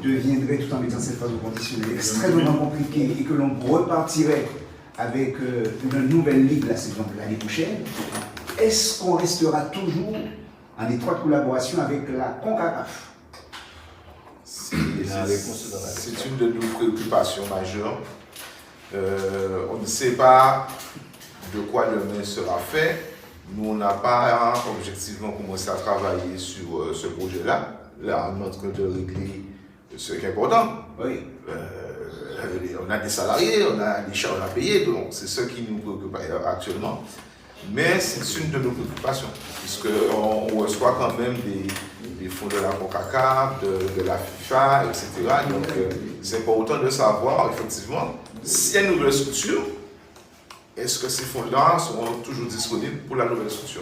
deviendrait, tout en mettant cette phase au conditionnel, extrêmement compliquée et que l'on repartirait avec une nouvelle ligue la saison de l'année prochaine, est-ce qu'on restera toujours en étroite collaboration avec la CONCACAF? C'est une de nos préoccupations majeures. On ne sait pas de quoi demain sera fait. Nous, on n'a pas objectivement commencé à travailler sur ce projet-là. Là, on est en train de régler ce qui est important. Oui. On a des salariés, on a des charges à payer, donc c'est ce qui nous préoccupe actuellement. Mais c'est une de nos préoccupations, puisqu'on reçoit quand même des fonds de la CONCACAF, de la FIFA, etc. Donc c'est important de savoir, effectivement, s'il y a une nouvelle structure, est-ce que ces fonds-là seront toujours disponibles pour la nouvelle structure?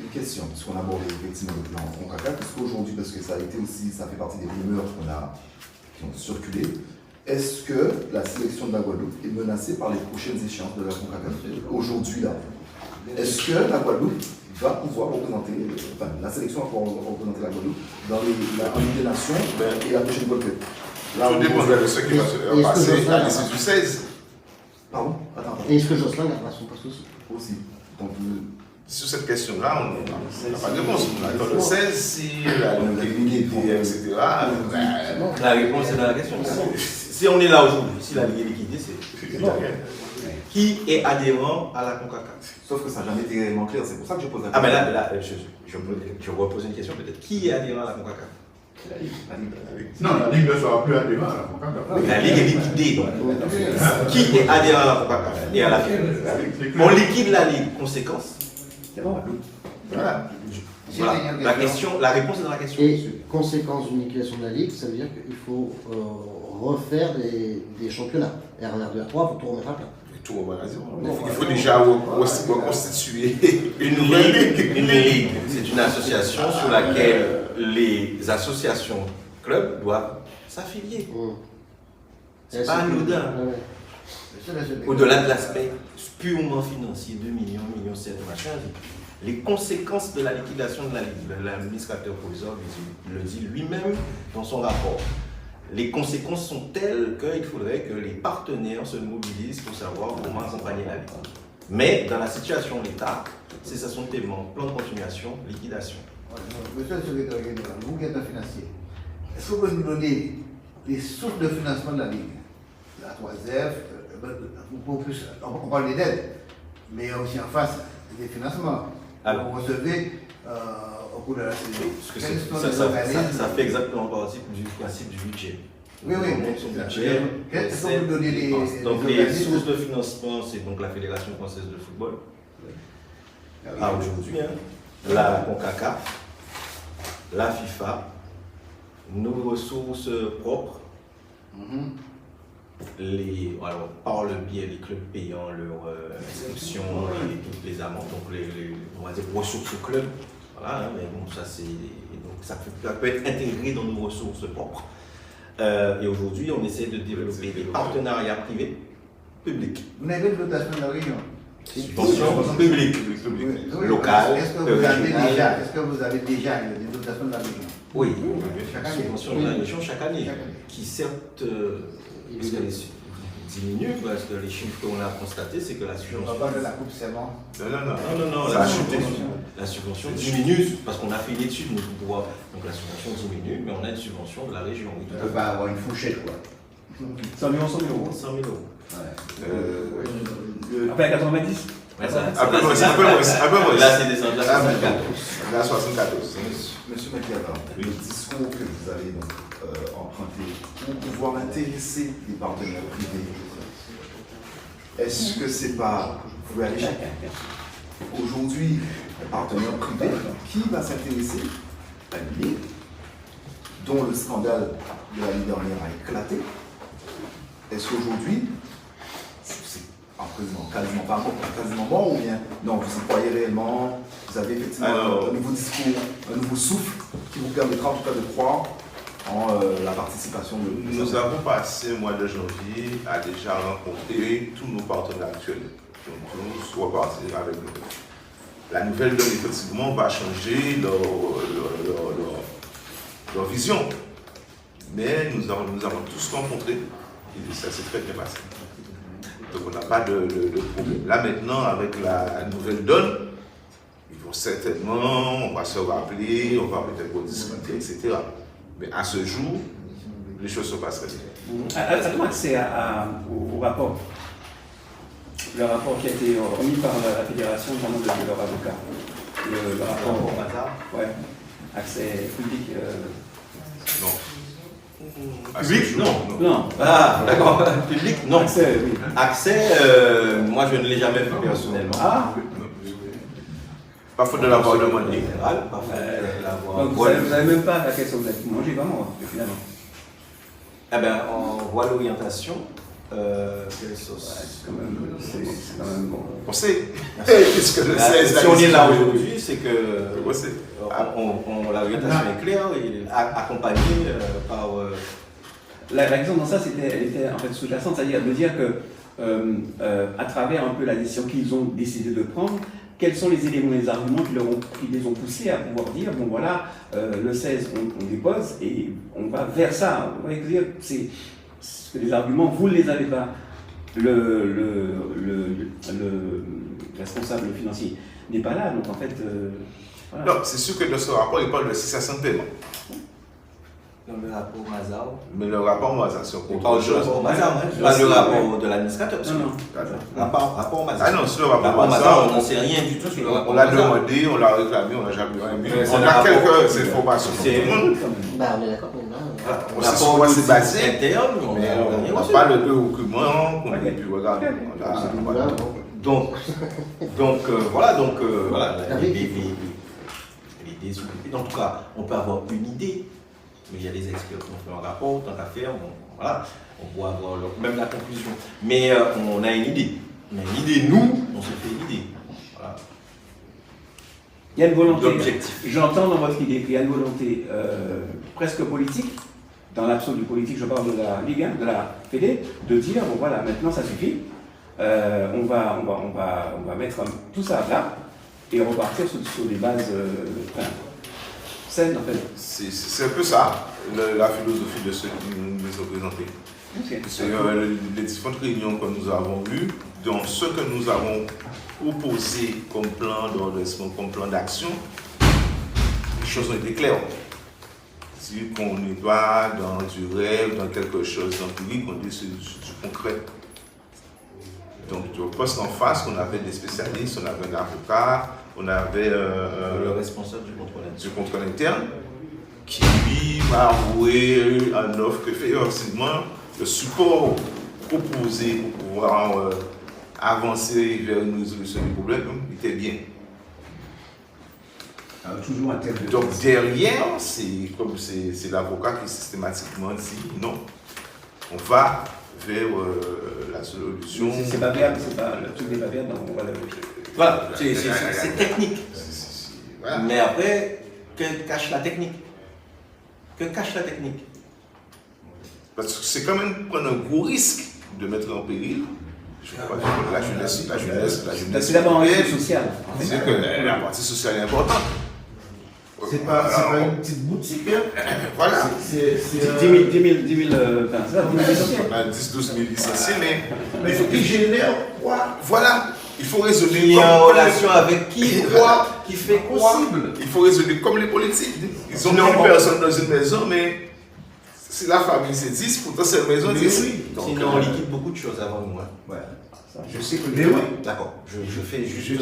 Une question, puisqu'on aborde effectivement le plan CONCACAF, puisqu'aujourd'hui, parce que ça a été aussi, ça fait partie des rumeurs qui ont circulé, est-ce que la sélection de la Guadeloupe est menacée par les prochaines échéances de la CONCACAF aujourd'hui là? Est-ce que la Guadeloupe va pouvoir représenter, enfin la sélection va pouvoir représenter la Guadeloupe dans la Ligue des Nations et la prochaine World Cup? Tout dépendra de ce qui va se passer à l'issue du 16. Pardon? Attends. Et est-ce que Jocelyn gardera son poste aussi? Donc, sur cette question-là, on n'a pas de réponse. On attend le 16, si la Ligue est etc. La réponse est dans la question. Si on est là aujourd'hui, si la Ligue est liquidée, c'est bon. Qui est adhérent à la CONCACAF? sauf que ça n'a jamais été réellement clair, c'est pour ça que je pose la question. Ah, mais là, je repose une question peut-être. Qui est adhérent à la CONCACAF? La Ligue. Non, la Ligue ne sera plus adhérent à la CONCACAF. La Ligue est liquidée. Qui est adhérent à la CONCACAF et à la FIFA? On liquide la Ligue. Conséquence? C'est bon. Voilà. La question, la réponse est dans la question. Et conséquence d'une liquidation de la Ligue, ça veut dire qu'il faut refaire des championnats. R1, R2, R3, il faut tout remettre à plat. Tout remettre à zéro. Il faut déjà reconstituer une nouvelle ligue. Une ligue, c'est une association sur laquelle les associations clubs doivent s'affilier. C'est pas anodin. Au-delà de l'aspect purement financier, 2 millions, 1,7 million, machin, les conséquences de la liquidation de la Ligue, l'administrateur provisoire le dit lui-même dans son rapport. Les conséquences sont telles qu'il faudrait que les partenaires se mobilisent pour savoir comment accompagner la Ligue. Mais dans la situation de l'État, cessation de paiement, plan de continuation, liquidation. Monsieur le secrétaire général, vous qui êtes un financier, est-ce que vous pouvez nous donner les sources de financement de la Ligue? La 3F, on parle des dettes, mais il y a aussi en face des financements. Alors, vous recevez au cours de la saison. Ça fait exactement partie du principe du budget. Oui, oui. Qu'est-ce que vous donnez donc les sources de financement, c'est donc la Fédération française de football. Aujourd'hui, la CONCACAF, la FIFA, nos ressources propres, alors, par le biais des clubs payant leur inscription et toutes les amendes, donc on va dire ressources au club. Voilà, mais bon, ça peut être intégré dans nos ressources propres. Et aujourd'hui, on essaie de développer des partenariats privés, publics. Vous n'avez pas de dotation de la région? Subventions publiques, locales. Est-ce que vous avez déjà des dotations de la région? Oui, subventions de la région chaque année, qui certes diminue, parce que les chiffres qu'on a constatés, c'est que la subvention. On parle de la coupe seulement. Non, la subvention diminue, parce qu'on a fait une étude, donc la subvention diminue, mais on a une subvention de la région. On va avoir une fourchette, quoi. 100 millions. 100 000 euros. Après, à 90 Ouais, un peu moins. Là, c'est descendu à 74. Là, 74. Monsieur Makiaba, le discours que vous avez donc, emprunté pour pouvoir intéresser les partenaires privés, est-ce que c'est pas voué à l'échec? Aujourd'hui, un partenaire privé qui va s'intéresser à une ligue dont le scandale de l'année dernière a éclaté? Est-ce qu'aujourd'hui, c'est quasiment mort, ou bien non, vous y croyez réellement, vous avez effectivement un nouveau discours, un nouveau souffle qui vous permettra en tout cas de croire en la participation de... Nous avons passé le mois de janvier à déjà rencontrer tous nos partenaires actuels. Donc tous repartir avec nous. La nouvelle donne effectivement va changer leur vision. Mais nous avons tous rencontré et ça s'est très bien passé. Donc on n'a pas de problème. Là maintenant, avec la nouvelle donne, ils vont certainement, on va se rappeler, on va peut-être discuter, etc. Mais à ce jour, les choses se passent très bien. A-t-on accès au rapport? Le rapport qui a été remis par la fédération, notamment de leurs avocats. Le rapport ouais. Accès public. Non. Public, non. Ah, d'accord. Public, non. Accès, oui. Accès, moi je ne l'ai jamais fait personnellement. Ah. Pas faute de l'avoir demandé. Pas faute de l'avoir. Donc vous n'avez même pas à quelle sauce vous avez mangé vraiment, finalement. Eh bien, on voit l'orientation. Quelle sauce? C'est quand même bon. On sait. Puisque le 16, si on est là aujourd'hui, c'est que l'orientation est claire et accompagnée par. La question dans ça, elle était en fait sous-jacente, c'est-à-dire de dire que à travers un peu la décision qu'ils ont décidé de prendre, quels sont les éléments, les arguments qui les ont poussés à pouvoir dire, bon voilà, le 16, on dépose et on va vers ça. Vous voyez dire, c'est que les arguments, vous ne les avez pas. Le responsable financier n'est pas là, donc en fait... voilà. Non, c'est sûr que dans ce rapport, il parle de cessation de paiement. Dans le rapport Mazar. Mais le rapport Mazar, c'est on parle du rapport Mazar, pas le rapport de l'administrateur. Non. Rapport Mazar. Ah non, sur le rapport Mazar, on n'en sait rien du tout sur le rapport Mazar. On l'a demandé, on l'a réclamé, on n'a jamais rien vu. On a quelques informations. On est d'accord maintenant. On sait sur quoi c'est basé, interne, mais on n'a pas le document qu'on a pu regarder. Donc, voilà, l'idée, en tout cas, on peut avoir une idée, mais il y a des experts qui ont fait un rapport, tant qu'à faire, voilà, on peut avoir même la conclusion. Mais on a une idée. Mais l'idée, nous, on se fait une idée. Voilà. Il y a une volonté. L'objectif. J'entends dans votre idée qu'il y a une volonté presque politique dans l'absolu politique, je parle de la Ligue 1, de la Fédé, de dire, bon voilà, maintenant ça suffit, on va mettre tout ça à plat et repartir sur des bases saines en fait. C'est un peu ça, la philosophie de ceux qui nous ont présentés. Okay. C'est les différentes réunions que nous avons eues, dans ce que nous avons proposé comme plan d'ordonnement, comme plan d'action, les choses ont été claires. Si on n'est pas dans du rêve, dans quelque chose d'empirique, on dit c'est du concret. Donc au poste en face, on avait des spécialistes, on avait un avocat, on avait le responsable du contrôle interne, qui lui m'a avoué en offre que effectivement le support proposé pour pouvoir avancer vers une résolution du problème était bien. Alors, toujours en termes de... Donc derrière, c'est l'avocat qui systématiquement dit non, on va vers la solution. C'est pas viable, le truc n'est pas viable, donc on va le... Voilà, c'est technique. Voilà. Mais après, que cache la technique? Que cache la technique? Parce que c'est quand même prendre un gros risque de mettre en péril la jeunesse. C'est d'abord un risque social. C'est que la partie sociale est importante. C'est pas une petite boutique, hein? Voilà. C'est 10 000 on a 10-12 000 licenciés, mais il faut qu'ils génèrent quoi? Voilà. Il faut raisonner Qui est en relation avec qui, quoi, qui fait quoi? Possible. Il faut raisonner comme les politiques. Ils ont 1000 personnes dans une maison, mais si la famille c'est 10, pourtant cette maison 10. Oui. Donc, Sinon, on liquide beaucoup de choses avant nous. Hein. Ouais. Je sais que Mais oui. D'accord, je fais juste.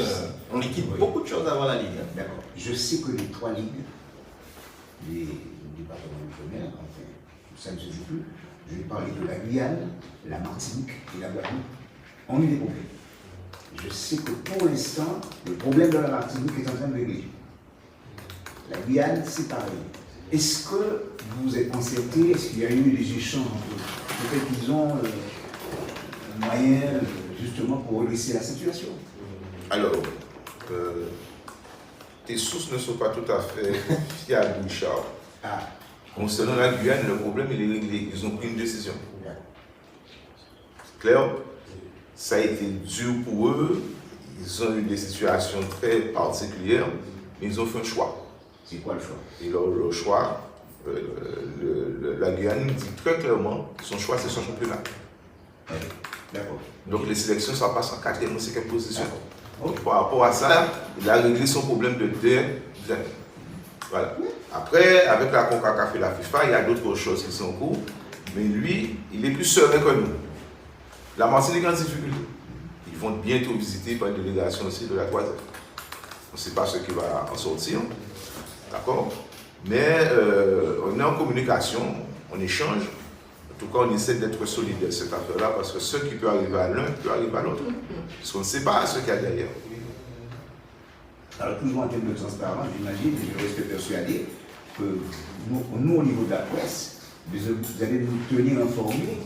On liquide beaucoup de choses avant la Ligue. Hein. D'accord. Je sais que les 3 ligues, les départements d'outre-mer, enfin, ça ne se joue plus. Je vais parler de la Guyane, la Martinique et la Guadeloupe, ont eu des problèmes. Je sais que pour l'instant, le problème de la Martinique est en train de régler. La Guyane, c'est pareil. Est-ce que vous êtes concerté? Est-ce qu'il y a eu des échanges? Peut-être qu'ils ont un moyen justement pour redresser la situation. Alors, tes sources ne sont pas tout à fait fiables, Richard. Ah. Concernant la Guyane, le problème il est réglé. Ils ont pris une décision. C'est clair? Ça a été dur pour eux. Ils ont eu des situations très particulières, mais ils ont fait un choix. C'est quoi le choix? Et le choix, la Guyane dit très clairement que son choix, c'est son championnat. D'accord. Donc les sélections, ça passe en 4e ou 5e position. Donc, par rapport à ça, il a réglé son problème de terre. Voilà. Après, avec la CONCACAF et la FIFA, il y a d'autres choses qui sont en cours. Mais lui, il est plus serein que nous. La Martinique est en difficulté. Ils vont bientôt visiter par une délégation aussi de la 3e. On ne sait pas ce qui va en sortir. D'accord? Mais on est en communication, on échange. En tout cas, on essaie d'être solidaire de cette affaire-là parce que ce qui peut arriver à l'un peut arriver à l'autre. Parce qu'on ne sait pas ce qu'il y a derrière. Alors, toujours en termes de transparence, j'imagine, et je reste persuadé que nous, au niveau de la presse, vous allez nous tenir informés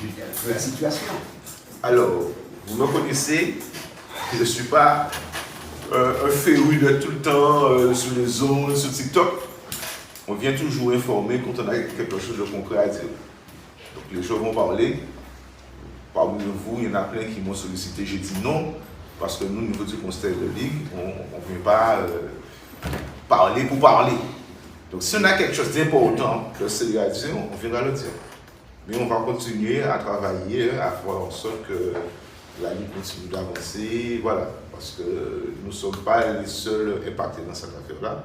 de la situation. Alors, vous me connaissez, je ne suis pas un féru de tout le temps sur les ondes, sur TikTok. On vient toujours informer quand on a quelque chose de concret à dire. Donc les gens vont parler. Parmi vous, il y en a plein qui m'ont sollicité. J'ai dit non, parce que nous, au niveau du conseil de ligue, on ne vient pas parler pour parler. Donc si on a quelque chose d'important que c'est à dire, on viendra le dire. Mais on va continuer à travailler, à faire en sorte que la ligue continue d'avancer. Voilà, parce que nous ne sommes pas les seuls impactés dans cette affaire-là.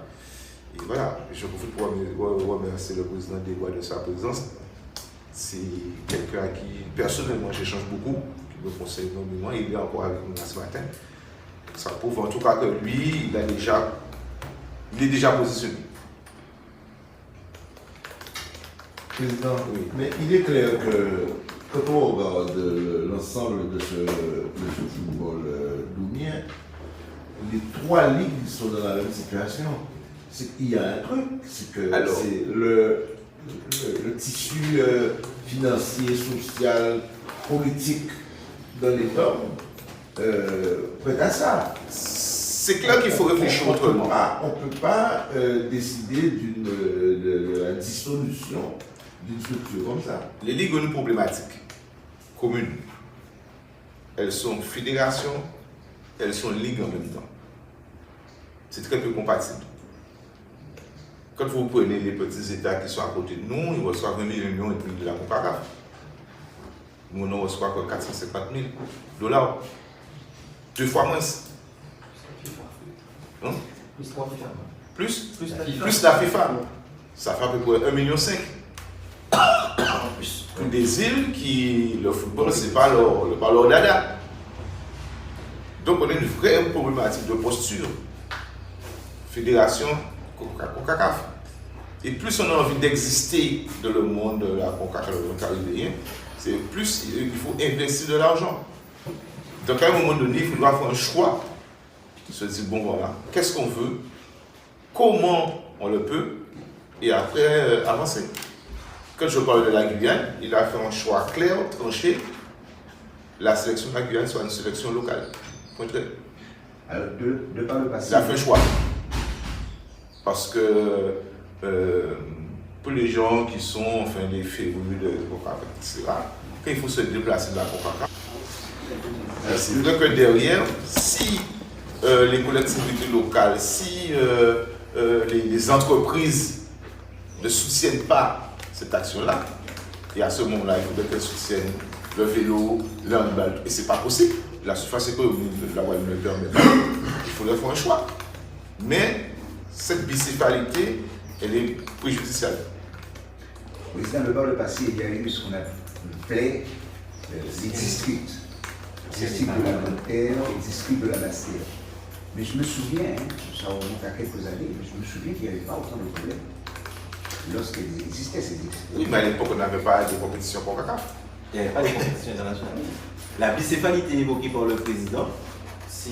Et voilà, je profite pour remercier le président des lois de sa présence. C'est quelqu'un à qui, personnellement, j'échange beaucoup, qui me conseille énormément. Il est encore avec nous ce matin. Ça prouve en tout cas que lui, il est déjà positionné. Président, Oui. mais il est clair que quand on regarde l'ensemble de ce football doumien, les 3 ligues sont dans la même situation. C'est qu'il y a un truc, c'est que c'est le tissu financier, social, politique dans l'État prête à ça. C'est clair qu'il faut réfléchir autrement. On ne peut pas décider de la dissolution d'une structure comme ça. Les ligues ont une problématique commune. Elles sont fédérations, elles sont ligues en même temps. C'est très peu compatible. Quand vous prenez les petits États qui sont à côté de nous, ils reçoivent 20 millions et puis de la CONCACAF. Nous, on ne reçoit que 450 000 $. 2 fois moins. Hein? Plus la FIFA. Ça fait à peu près 1,5 million. Pour des îles qui, le football, c'est pas leur dada. Donc on a une vraie problématique de posture. Fédération CONCACAF. Et plus on a envie d'exister dans le monde de la CONCACAF, le monde caribéen, c'est plus il faut investir de l'argent. Donc à un moment donné, il faudra faire un choix. Se dire, bon voilà, qu'est-ce qu'on veut, comment on le peut, et après avancer. Quand je parle de la Guyane, il a fait un choix clair, tranché. La sélection de la Guyane soit une sélection locale. Alors, de par le passé. Il a fait un choix. Parce que pour les gens qui sont enfin, les férus de CONCACAF, etc., quand il faut se déplacer de la CONCACAF, c'est vrai que derrière, si les collectivités locales, si les entreprises ne soutiennent pas cette action-là, et à ce moment-là, il faudrait qu'elles soutiennent le vélo, le handball, et ce n'est pas possible. La surface économique de la Guadeloupe ne le permet pas. Il faudrait faire un choix. Mais cette bicéphalité, elle est préjudiciable. Président, de par le passé, il y a eu ce qu'on appelait les districts. District de la Monterre et district de la Bastille. Mais je me souviens, ça remonte à quelques années, mais je me souviens qu'il n'y avait pas autant de problèmes lorsqu'il existait ces districts. Oui, mais à l'époque, on n'avait pas de compétition CONCACAF. Il n'y avait pas de compétition internationale. La bicéphalité évoquée par le président, c'est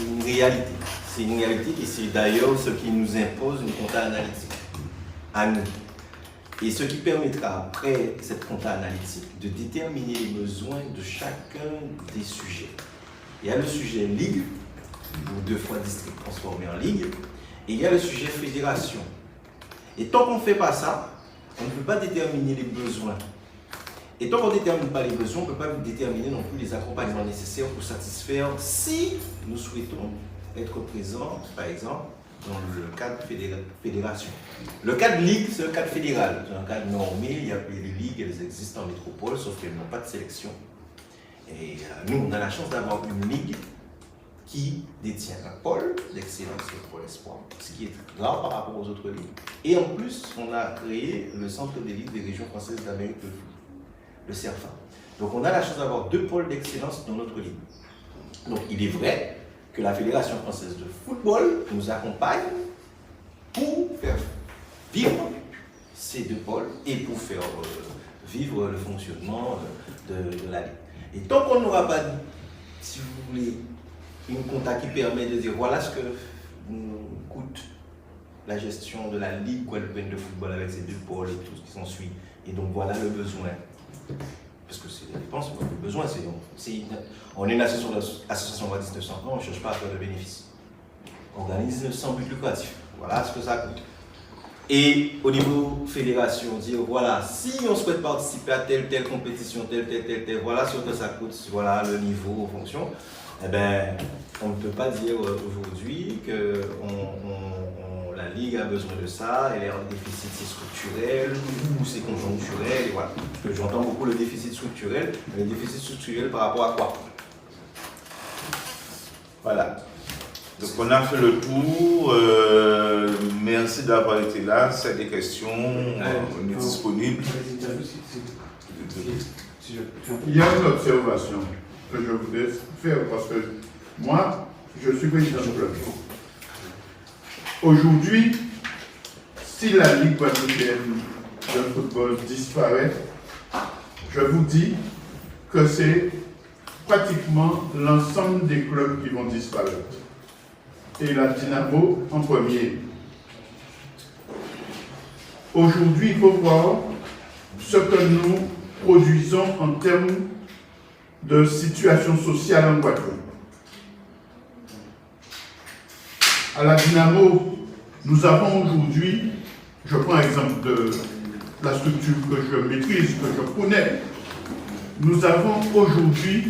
une réalité. C'est une réalité et c'est d'ailleurs ce qui nous impose une compta analytique à nous. Et ce qui permettra, après cette compta analytique, de déterminer les besoins de chacun des sujets. Il y a le sujet ligue, ou 2 fois district transformé en ligue, et il y a le sujet fédération. Et tant qu'on ne fait pas ça, on ne peut pas déterminer les besoins. Et tant qu'on ne détermine pas les besoins, on ne peut pas déterminer non plus les accompagnements nécessaires pour satisfaire si nous souhaitons être présents, par exemple, dans le cadre fédération. Le cadre ligue, c'est le cadre fédéral. C'est un cadre normé, il y a les ligues, elles existent en métropole, sauf qu'elles n'ont pas de sélection. Et nous, on a la chance d'avoir une ligue qui détient un pôle d'excellence, le pôle espoir, ce qui est rare par rapport aux autres ligues. Et en plus, on a créé le centre d'élite des régions françaises d'Amérique de foot, le CERFA. Donc on a la chance d'avoir 2 pôles d'excellence dans notre ligue. Donc il est vrai que la Fédération française de football nous accompagne pour faire vivre ces 2 pôles et pour faire vivre le fonctionnement de la ligue. Et tant qu'on n'aura pas, si vous voulez, une compta qui permet de dire voilà ce que nous coûte la gestion de la Ligue guadeloupéenne de football avec ces 2 pôles et tout ce qui s'ensuit, et donc voilà le besoin. Parce que c'est la dépense, le besoin, on est une association Voix 1900 ans, on ne cherche pas à faire de bénéfices. On organise sans but lucratif. Voilà ce que ça coûte. Et au niveau fédération, dire voilà, si on souhaite participer à telle compétition, telle, voilà ce que ça coûte, voilà le niveau en fonction, eh bien, on ne peut pas dire aujourd'hui que la Ligue a besoin de ça, et le déficit c'est structurel ou c'est conjoncturel, et voilà. Parce que j'entends beaucoup le déficit structurel, mais le déficit structurel par rapport à quoi? Voilà. Donc on a fait le tour, merci d'avoir été là, c'est des questions, on est disponible. Il y a une observation que je voudrais faire parce que moi, je suis président du club. Aujourd'hui, si la Ligue guadeloupéenne de football disparaît, je vous dis que c'est pratiquement l'ensemble des clubs qui vont disparaître. Et la Dynamo en premier. Aujourd'hui, il faut voir ce que nous produisons en termes de situation sociale en Guadeloupe. À la Dynamo, nous avons aujourd'hui, je prends l'exemple la structure que je maîtrise, que je connais, nous avons aujourd'hui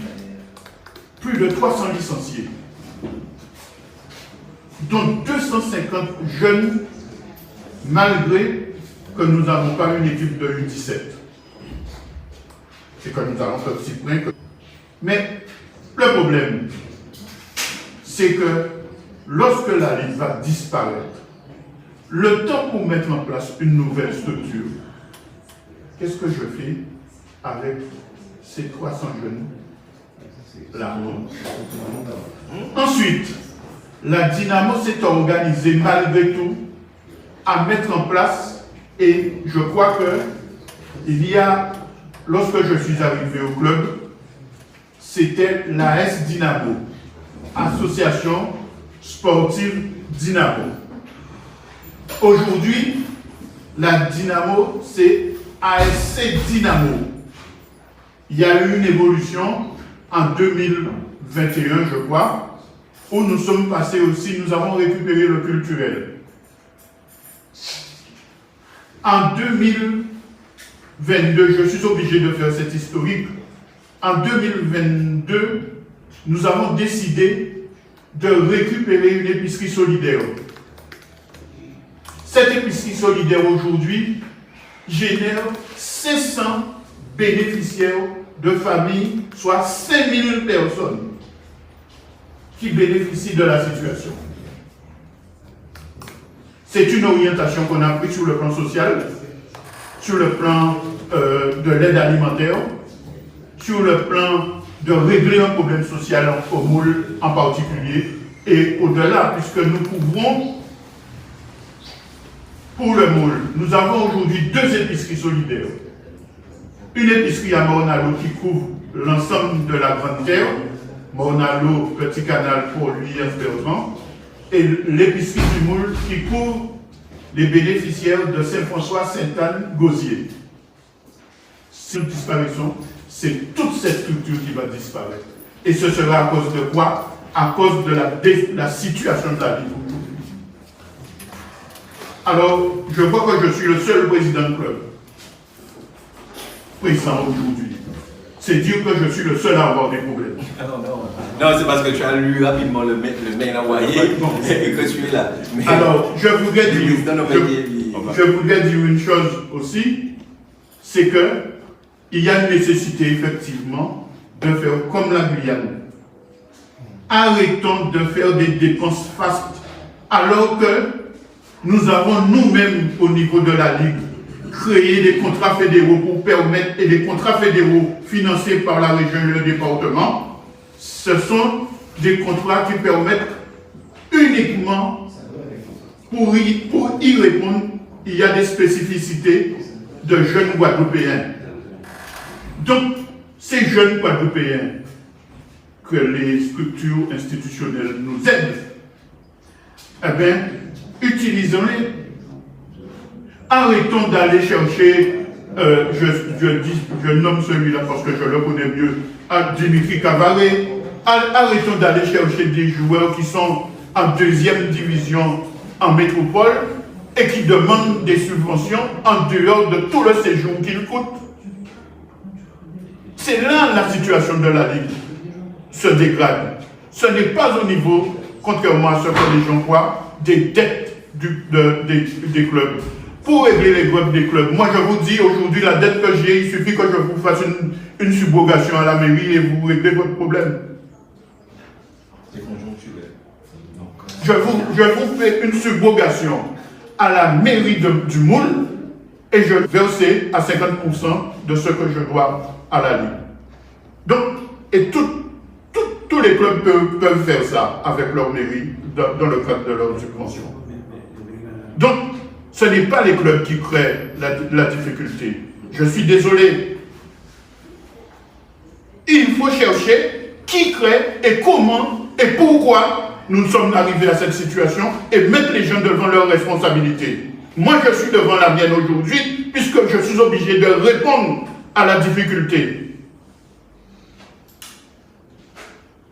plus de 300 licenciés, dont 250 jeunes, malgré que nous n'avons pas une équipe de U17. C'est que nous avons fait aussi près que... Mais le problème, c'est que lorsque la Ligue va disparaître, le temps pour mettre en place une nouvelle structure, qu'est-ce que je fais avec ces 300 jeunes là? Ensuite, la Dynamo s'est organisée malgré tout à mettre en place, et je crois que il y a, lorsque je suis arrivé au club, c'était l'AS Dynamo, Association Sportive Dynamo. Aujourd'hui, la Dynamo, c'est ASC Dynamo. Il y a eu une évolution en 2021, je crois, où nous sommes passés aussi, nous avons récupéré le culturel. En 2022, je suis obligé de faire cet historique. En 2022, nous avons décidé de récupérer une épicerie solidaire. Cette épicerie solidaire aujourd'hui génère 500 bénéficiaires de familles, soit 5000 personnes qui bénéficient de la situation. C'est une orientation qu'on a prise sur le plan social, sur le plan de l'aide alimentaire, sur le plan de régler un problème social au Moule en particulier, et au-delà, puisque nous couvrons pour le Moule. Nous avons aujourd'hui 2 épiceries solidaires. Une épicerie à Mornalo qui couvre l'ensemble de la Grande Terre, Mornalo, Petit Canal pour lui, Bertrand, et l'épicerie du Moule qui couvre les bénéficiaires de Saint-François, Sainte-Anne, Gosier. Si nous disparaissons, c'est toute cette structure qui va disparaître. Et ce sera à cause de quoi? À cause de la situation de la vie. Alors, je vois que je suis le seul président de club présent aujourd'hui. C'est dire que je suis le seul à avoir des problèmes. Non, c'est parce que tu as lu rapidement le mail envoyé et que tu es là. Mais alors, je voudrais dire une chose aussi, c'est que il y a une nécessité effectivement de faire comme la Guyane. Arrêtons de faire des dépenses fastes alors que nous avons nous-mêmes au niveau de la Ligue créé des contrats fédéraux pour permettre, et des contrats fédéraux financés par la région et le département, ce sont des contrats qui permettent uniquement, pour y répondre, il y a des spécificités de jeunes Guadeloupéens. Donc, ces jeunes Guadeloupéens, que les structures institutionnelles nous aident, eh bien, utilisons-les. Arrêtons d'aller chercher, je nomme celui-là parce que je le connais mieux, Dimitri Cavaré. Arrêtons d'aller chercher des joueurs qui sont en 2e division en métropole et qui demandent des subventions en dehors de tout le séjour qu'ils coûtent. C'est là la situation de la Ligue se dégrade. Ce n'est pas au niveau, contrairement à ce que les gens croient, des dettes des clubs. Pour régler les dettes des clubs, moi je vous dis aujourd'hui, la dette que j'ai, il suffit que je vous fasse une subrogation à la mairie et vous réglez votre problème. c'est conjoncturel. Je vous fais une subrogation à la mairie du Moule et je verse à 50% de ce que je dois à la Ligue. Donc, et tous les clubs peuvent faire ça avec leur mairie dans le cadre de leur subvention. Donc, ce n'est pas les clubs qui créent la difficulté. Je suis désolé. Il faut chercher qui crée et comment et pourquoi nous sommes arrivés à cette situation et mettre les gens devant leurs responsabilités. Moi, je suis devant la mienne aujourd'hui puisque je suis obligé de répondre à la difficulté.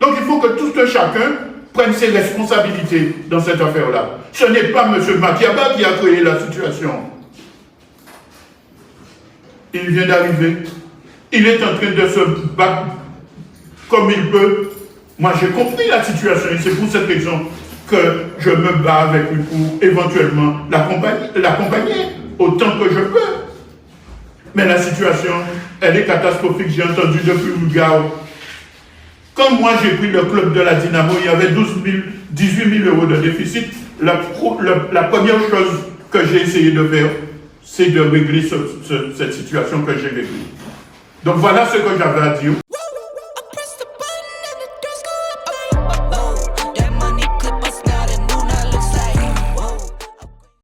Donc, il faut que tout chacun prenne ses responsabilités dans cette affaire-là. Ce n'est pas M. Makiaba qui a créé la situation. il vient d'arriver. Il est en train de se battre comme il peut. Moi, j'ai compris la situation et c'est pour cette raison que je me bats avec lui pour éventuellement l'accompagner autant que je peux. Mais la situation, elle est catastrophique. J'ai entendu depuis Lugao. Quand moi j'ai pris le club de la Dynamo, il y avait 18 000 euros de déficit. La première chose que j'ai essayé de faire, c'est de régler cette situation que j'ai vécue. Donc voilà ce que j'avais à dire.